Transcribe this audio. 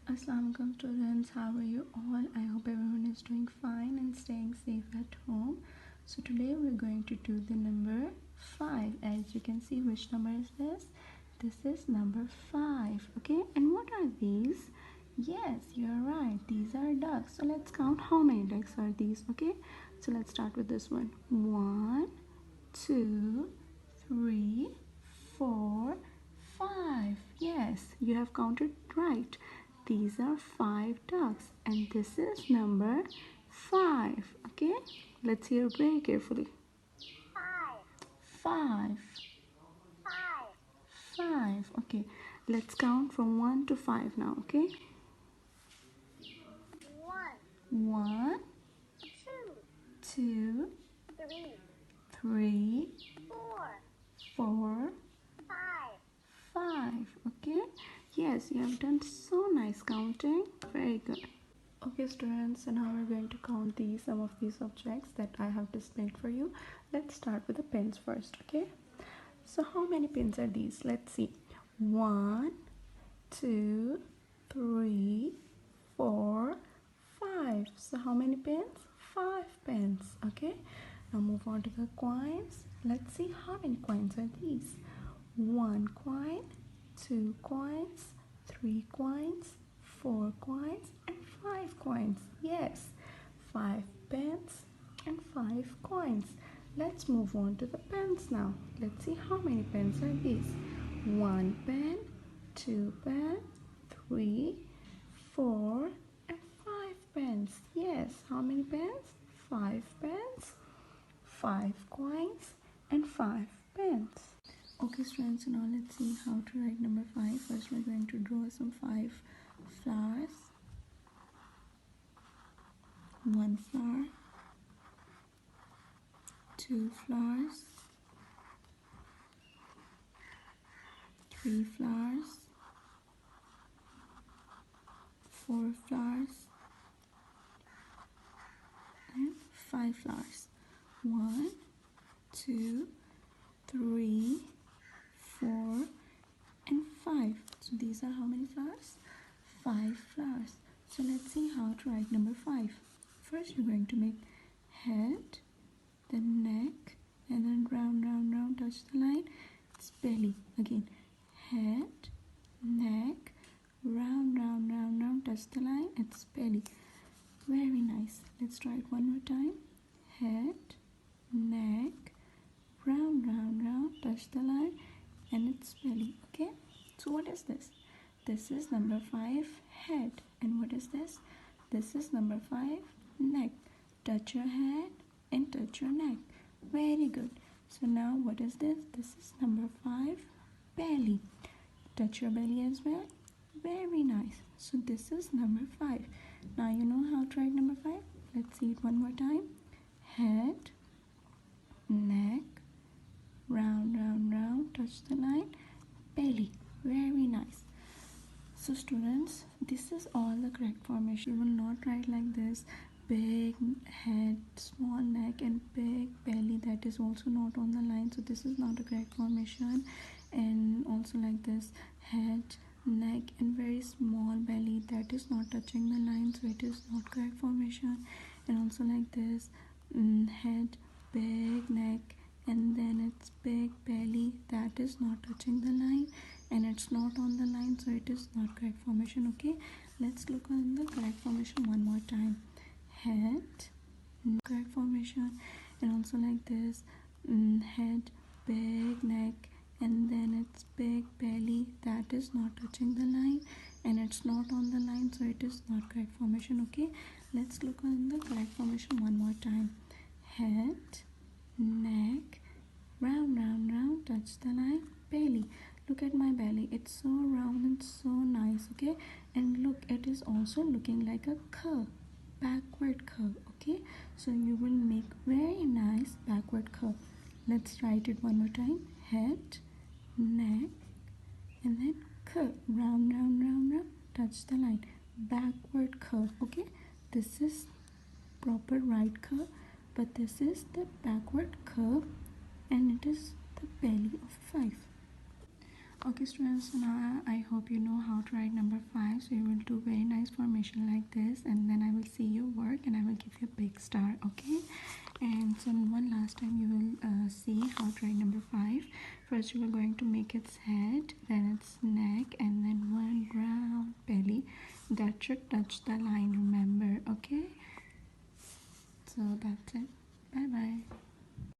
Assalamualaikum students, how are you all? I hope everyone is doing fine and staying safe at home. So today we're going to do the number 5. As you can see, which number is this? This is number 5. Okay, and what are these? Yes, you're right, these are ducks. So let's count how many ducks are these. Okay, so let's start with this one. 1, 2, 3, 4, 5. Yes, you have counted right. These are 5 ducks and this is number 5. Okay, let's hear very carefully. 5. 5. Okay, let's count from 1 to 5 now. Okay, 1, 2, 3, 4, 5. Okay, yes, you have done so nice counting. Very good. Okay students, so now we're going to count some of these objects that I have displayed for you. Let's start with the pins first. Okay, so how many pins are these? Let's see. 1, 2, 3, 4, 5. So how many pins? 5 pins. Okay, now move on to the coins. Let's see how many coins are these. 1 coin, 2 coins, 3 coins, 4 coins and 5 coins. Yes, 5 pence and 5 coins. Let's move on to the pens now. Let's see how many pens are these. 1 pen, 2 pen, 3, 4 and 5 pens. Yes, how many pens? 5 pens, 5 coins and 5 pens. Okay students, so now let's see how to write number 5. First we're going to draw some 5 flowers. 1 flower, 2 flowers, 3 flowers, 4 flowers and 5 flowers. 1, 2, 3, 4 and 5. So these are how many flowers? 5 flowers. So let's see how to write number 5. First you're going to make head, then neck, and then round, touch the line. It's belly. Again, head, neck, round, touch the line. It's belly. Very nice. Let's try it one more time. Head, neck, round, touch the line, and it's belly. Okay, so what is this? This is number 5, head. And what is this? This is number 5, neck. Touch your head and touch your neck. Very good. So now what is this? This is number 5, belly. Touch your belly as well. Very nice. So this is number 5. Now you know how to write number 5. Let's see it one more time. Head, neck, round, touch the line, belly. Very nice. So students, this is all the correct formation. You will not write like this: big head, small neck and big belly. That is also not on the line, so this is not a correct formation. And also like this: head, neck and very small belly. That is not touching the line, so it is not correct formation. And also like this: head, big neck and then it's big belly. That is not touching the line and it's not on the line, so it is not correct formation. Okay, let's look on the correct formation one more time. Head, correct formation. And also like this: head, big neck and then it's big belly. That is not touching the line and it's not on the line, so it is not correct formation. Okay, let's look on the correct formation one more time. Head, neck, round, touch the line, belly. Look at my belly, it's so round and so nice. Okay, and look, it is also looking like a curve, backward curve. Okay, so you will make very nice backward curve. Let's write it one more time. Head, neck and then curve, round, touch the line, backward curve. Okay, this is proper right curve, but this is the backward curve and it is the belly of 5. Okay students, so now I hope you know how to write number 5. So you will do very nice formation like this, and then I will see your work and I will give you a big star. Okay, and so one last time you will see how to write number 5. First you are going to make its head, then its neck, and then one round belly that should touch the line, remember. Okay, so that's it. Bye bye.